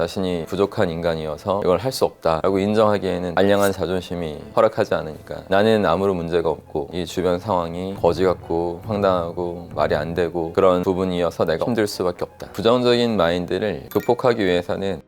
자신이 부족한 인간이어서 이걸 할 수 없다라고 인정하기에는 알량한 자존심이 허락하지 않으니까 나는 아무런 문제가 없고 이 주변 상황이 거지 같고 황당하고 말이 안 되고 그런 부분이어서 내가 힘들 수밖에 없다. 부정적인 마인드를 극복하기 위해서는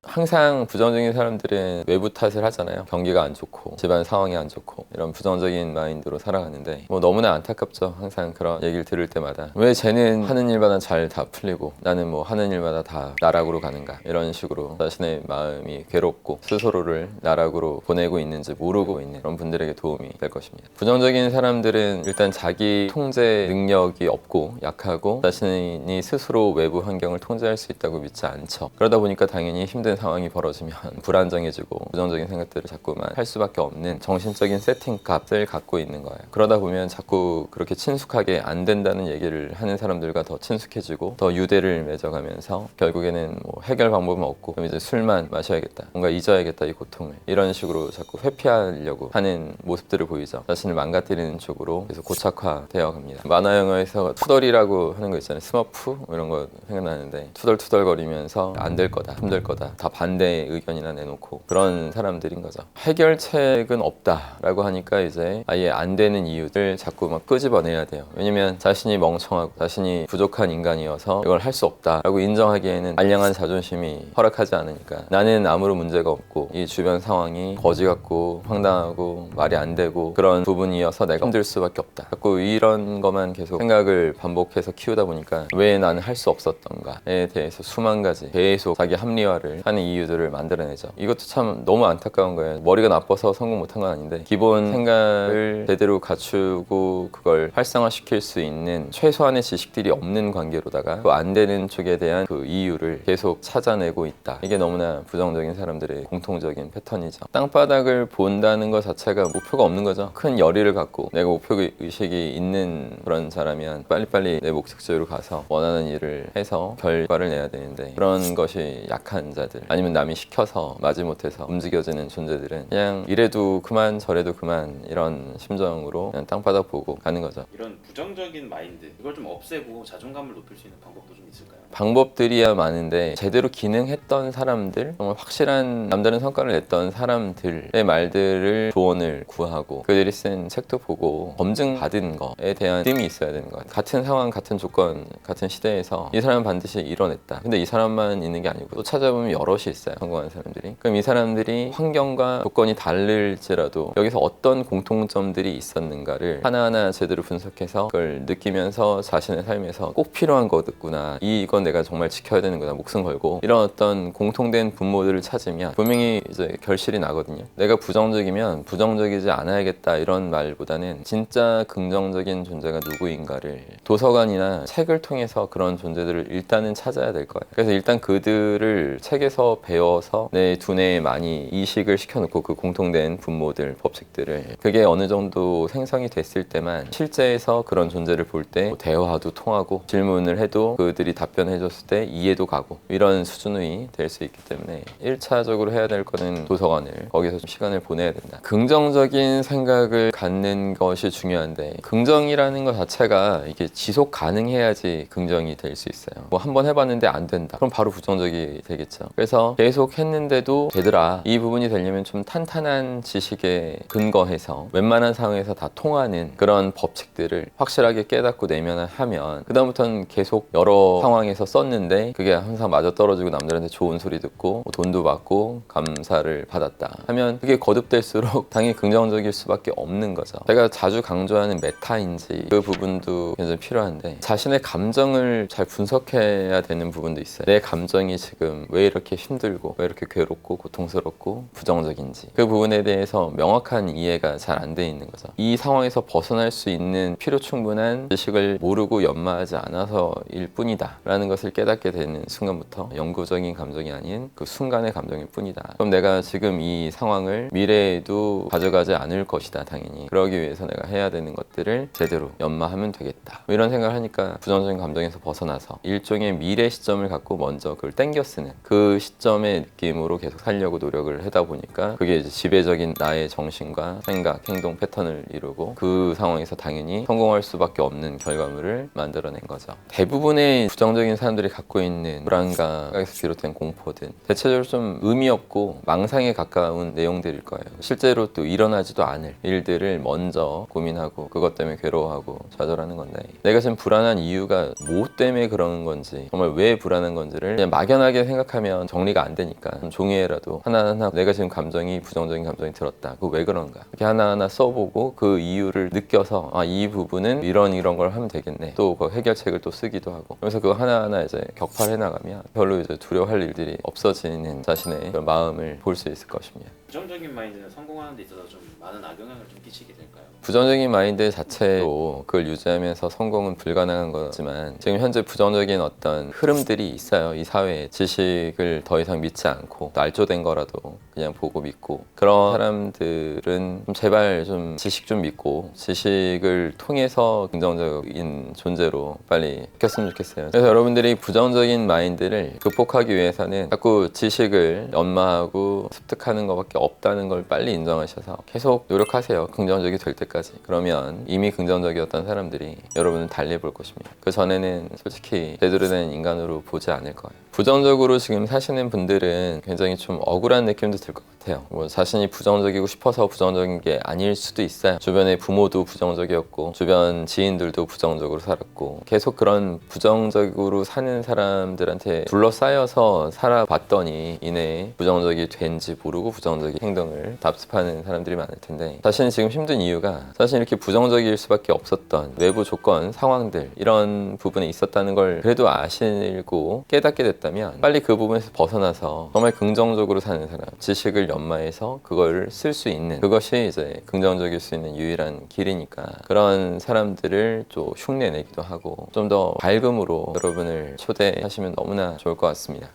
항상 부정적인 사람들은 외부 탓을 하잖아요. 경기가 안 좋고 집안 상황이 안 좋고 이런 부정적인 마인드로 살아가는데 너무나 안타깝죠. 항상 그런 얘기를 들을 때마다 왜 쟤는 하는 일마다 잘 다 풀리고 나는 하는 일마다 다 나락으로 가는가, 이런 식으로 자신의 마음이 괴롭고 스스로를 나락으로 보내고 있는지 모르고 있는 그런 분들에게 도움이 될 것입니다. 부정적인 사람들은 일단 자기 통제 능력이 없고 약하고 자신이 스스로 외부 환경을 통제할 수 있다고 믿지 않죠. 그러다 보니까 당연히 힘든 상황이 벌어지면 불안정해지고 부정적인 생각들을 자꾸만 할 수밖에 없는 정신적인 세팅값을 갖고 있는 거예요. 그러다 보면 자꾸 그렇게 친숙하게 안 된다는 얘기를 하는 사람들과 더 친숙해지고 더 유대를 맺어가면서 결국에는 해결 방법은 없고 그럼 이제 술만 마셔야겠다, 뭔가 잊어야겠다 이 고통을, 이런 식으로 자꾸 회피하려고 하는 모습들을 보이죠. 자신을 망가뜨리는 쪽으로 계속 고착화되어 갑니다. 만화 영화에서 투덜이라고 하는 거 있잖아요. 스머프 이런 거 생각나는데 투덜투덜거리면서 안 될 거다, 힘들 거다, 다 반대의 의견이나 내놓고 그런 사람들인 거죠. 해결책은 없다라고 하니까 이제 아예 안 되는 이유를 자꾸 막 끄집어내야 돼요. 왜냐면 자신이 멍청하고 자신이 부족한 인간이어서 이걸 할 수 없다라고 인정하기에는 알량한 자존심이 허락하지 않으니까 나는 아무런 문제가 없고 이 주변 상황이 거지 같고 황당하고 말이 안 되고 그런 부분이어서 내가 힘들 수밖에 없다. 자꾸 이런 것만 계속 생각을 반복해서 키우다 보니까 왜 나는 할 수 없었던가에 대해서 수만 가지 계속 자기 합리화를 하는 이유들을 만들어내죠. 이것도 참 너무 안타까운 거예요. 머리가 나빠서 성공 못한 건 아닌데 기본 생각을 제대로 갖추고 그걸 활성화시킬 수 있는 최소한의 지식들이 없는 관계로다가 또 안 되는 쪽에 대한 그 이유를 계속 찾아내고 있다. 이게 너무나 부정적인 사람들의 공통적인 패턴이죠. 땅바닥을 본다는 것 자체가 목표가 없는 거죠. 큰 열의를 갖고 내가 목표의식이 있는 그런 사람이면 빨리빨리 내 목적지로 가서 원하는 일을 해서 결과를 내야 되는데 그런 것이 약한 자들 아니면 남이 시켜서 마지못해서 움직여지는 존재들은 그냥 이래도 그만 저래도 그만 이런 심정으로 그냥 땅바닥 보고 가는 거죠. 이런 부정적인 마인드 이걸 좀 없애고 자존감을 높일 수 있는 방법도 좀 있을까요? 방법들이야 많은데 제대로 기능했던 사람들, 정말 확실한 남다른 성과를 냈던 사람들의 말들을 조언을 구하고 그들이 쓴 책도 보고 검증받은 거에 대한 믿음이 있어야 되는 거예요. 같은 상황, 같은 조건, 같은 시대에서 이 사람은 반드시 이뤄냈다. 근데 이 사람만 있는 게 아니고 또 찾아보면 여럿이 있어요. 성공한 사람들이. 그럼 이 사람들이 환경과 조건이 다를지라도 여기서 어떤 공통점들이 있었는가를 하나하나 제대로 분석해서 그걸 느끼면서 자신의 삶에서 꼭 필요한 거였구나, 이건 내가 정말 지켜야 되는 거다, 목숨 걸고, 이런 어떤 공통된 분모들을 찾으면 분명히 이제 결실이 나거든요. 내가 부정적이면 부정적이지 않아야겠다 이런 말보다는 진짜 긍정적인 존재가 누구인가를 도서관이나 책을 통해서 그런 존재들을 일단은 찾아야 될 거예요. 그래서 일단 그들을 책에서 배워서 내 두뇌에 많이 이식을 시켜놓고 그 공통된 분모들, 법칙들을, 그게 어느 정도 생성이 됐을 때만 실제에서 그런 존재를 볼 때 대화도 통하고 질문을 해도 그들이 답변해줬을 때 이해도 가고 이런 수준이 될 수 있기 때문에 1차적으로 해야 될 거는 도서관을, 거기서 좀 시간을 보내야 된다. 긍정적인 생각을 갖는 것이 중요한데 긍정이라는 것 자체가 이게 지속 가능해야지 긍정이 될 수 있어요. 한번 해봤는데 안 된다, 그럼 바로 부정적이 되겠죠. 그래서 계속 했는데도 되더라, 이 부분이 되려면 좀 탄탄한 지식에 근거해서 웬만한 상황에서 다 통하는 그런 법칙들을 확실하게 깨닫고 내면하면 그 다음부터는 계속 여러 상황에서 썼는데 그게 항상 맞아떨어지고 남들한테 좋은 소리 듣고 돈도 받고 감사를 받았다 하면 그게 거듭될수록 당연히 긍정적일 수밖에 없는 거죠. 제가 자주 강조하는 메타인지 그 부분도 굉장히 필요한데 자신의 감정을 잘 분석해야 되는 부분도 있어요. 내 감정이 지금 왜 이렇게 힘들고 왜 이렇게 괴롭고 고통스럽고 부정적인지 그 부분에 대해서 명확한 이해가 잘 안 돼 있는 거죠. 이 상황에서 벗어날 수 있는 필요 충분한 지식을 모르고 연마하지 않아서일 뿐이다 라는 것을 깨닫게 되는 순간부터 영구적인 감정이 아닌 그 순간의 감정일 뿐이다. 그럼 내가 지금 이 상황을 미래에도 가져가지 않을 것이다. 당연히 그러기 위해서 내가 해야 되는 것들을 제대로 연마하면 되겠다, 이런 생각을 하니까 부정적인 감정에서 벗어나서 일종의 미래 시점을 갖고 먼저 그걸 땡겨 쓰는 그 그 시점의 느낌으로 계속 살려고 노력을 하다 보니까 그게 이제 지배적인 나의 정신과 생각, 행동 패턴을 이루고 그 상황에서 당연히 성공할 수밖에 없는 결과물을 만들어낸 거죠. 대부분의 부정적인 사람들이 갖고 있는 불안감에서 비롯된 공포든 대체적으로 좀 의미 없고 망상에 가까운 내용들일 거예요. 실제로 또 일어나지도 않을 일들을 먼저 고민하고 그것 때문에 괴로워하고 좌절하는 건데, 내가 지금 불안한 이유가 뭐 때문에 그러는 건지, 정말 왜 불안한 건지를 그냥 막연하게 생각하면 정리가 안 되니까 종이에라도 하나하나 내가 지금 감정이 부정적인 감정이 들었다, 그거 왜 그런가 이렇게 하나하나 써보고 그 이유를 느껴서 이 부분은 이런 걸 하면 되겠네, 또 그 해결책을 또 쓰기도 하고, 그래서 그거 하나하나 이제 격파해 나가면 별로 이제 두려워할 일들이 없어지는 자신의 그런 마음을 볼 수 있을 것입니다. 부정적인 마인드는 성공하는 데 있어서 좀 많은 악영향을 좀 끼치게 될까요? 부정적인 마인드 자체로 그걸 유지하면서 성공은 불가능한 거지만, 지금 현재 부정적인 어떤 흐름들이 있어요. 이 사회에 지식을 더 이상 믿지 않고 날조된 거라도 그냥 보고 믿고, 그런 사람들은 좀 제발 좀 지식 좀 믿고 지식을 통해서 긍정적인 존재로 빨리 바뀌었으면 좋겠어요. 그래서 여러분들이 부정적인 마인드를 극복하기 위해서는 자꾸 지식을 연마하고 습득하는 것밖에 없다는 걸 빨리 인정하셔서 계속 노력하세요. 긍정적이 될 때까지. 그러면 이미 긍정적이었던 사람들이 여러분을 달래볼 것입니다. 그 전에는 솔직히 제대로 된 인간으로 보지 않을 거예요. 부정적으로 지금 사시는 분들은 굉장히 좀 억울한 느낌도 들 것 같아요. 뭐 자신이 부정적이고 싶어서 부정적인 게 아닐 수도 있어요. 주변의 부모도 부정적이었고 주변 지인들도 부정적으로 살았고, 계속 그런 부정적으로 사는 사람들한테 둘러싸여서 살아봤더니 이내 부정적이 된지 모르고 부정적인 행동을 답습하는 사람들이 많을 텐데, 자신이 지금 힘든 이유가 사실 이렇게 부정적일 수밖에 없었던 외부 조건, 상황들, 이런 부분에 있었다는 걸 그래도 아시고 깨닫게 됐다면 빨리 그 부분에서 벗어나서 정말 긍정적으로 사는 사람, 지식을 연마해서 그걸 쓸 수 있는, 그것이 이제 긍정적일 수 있는 유일한 길이니까 그런 사람들을 좀 흉내내기도 하고 좀 더 밝음으로 여러분을 초대하시면 너무나 좋을 것 같습니다.